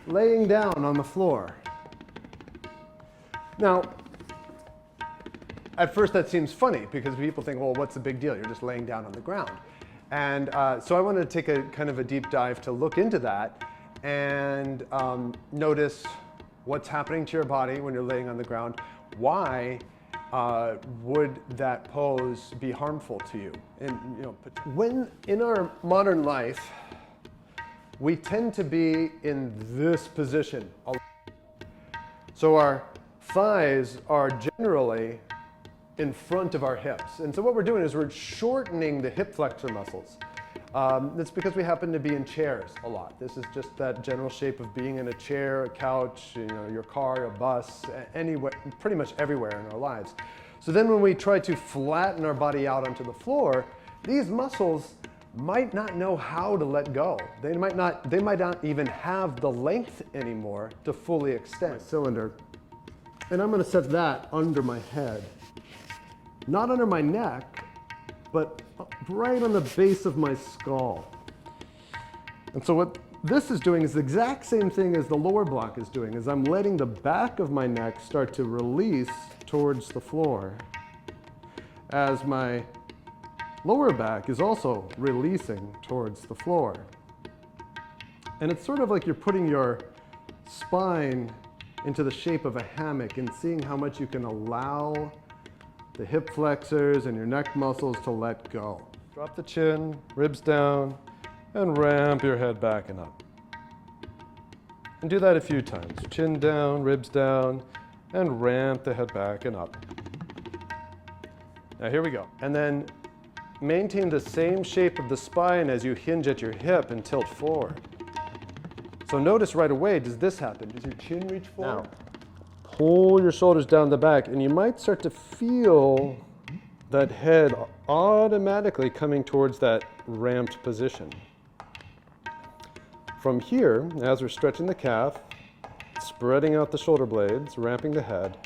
laying down on the floor. Now, at first that seems funny because people think, well, what's the big deal? You're just laying down on the ground. And so I wanted to take a kind of a deep dive to look into that and notice what's happening to your body when you're laying on the ground. Why would that pose be harmful to you? And, when in our modern life, we tend to be in this position. So our thighs are generally in front of our hips. And so what we're doing is we're shortening the hip flexor muscles. That's because we happen to be in chairs a lot. This is just that general shape of being in a chair, a couch, your car, a bus, anywhere, pretty much everywhere in our lives. So then when we try to flatten our body out onto the floor, these muscles might not know how to let go. They might not even have the length anymore to fully extend. My cylinder. And I'm going to set that under my head. Not under my neck, but right on the base of my skull. And so what this is doing is the exact same thing as the lower block is doing, is I'm letting the back of my neck start to release towards the floor as my lower back is also releasing towards the floor. And it's sort of like you're putting your spine into the shape of a hammock and seeing how much you can allow the hip flexors and your neck muscles to let go. Drop the chin, ribs down, and ramp your head back and up. And do that a few times. Chin down, ribs down, and ramp the head back and up. Now here we go. And then maintain the same shape of the spine as you hinge at your hip and tilt forward. So notice right away, does this happen? Does your chin reach forward? Now, pull your shoulders down the back, and you might start to feel that head automatically coming towards that ramped position. From here, as we're stretching the calf, spreading out the shoulder blades, ramping the head,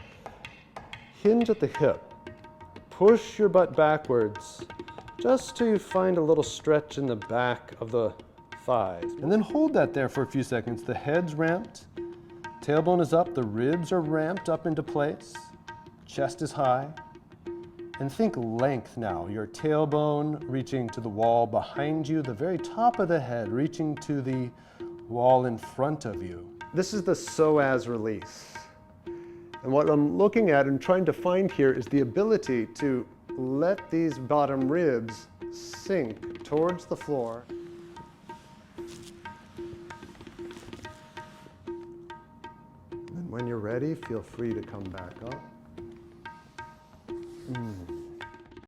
hinge at the hip. Push your butt backwards just to find a little stretch in the back of the thighs. And then hold that there for a few seconds. The head's ramped, tailbone is up, the ribs are ramped up into place, chest is high. And think length now, your tailbone reaching to the wall behind you, the very top of the head reaching to the wall in front of you. This is the psoas release. And what I'm looking at and trying to find here is the ability to let these bottom ribs sink towards the floor. And when you're ready, feel free to come back up.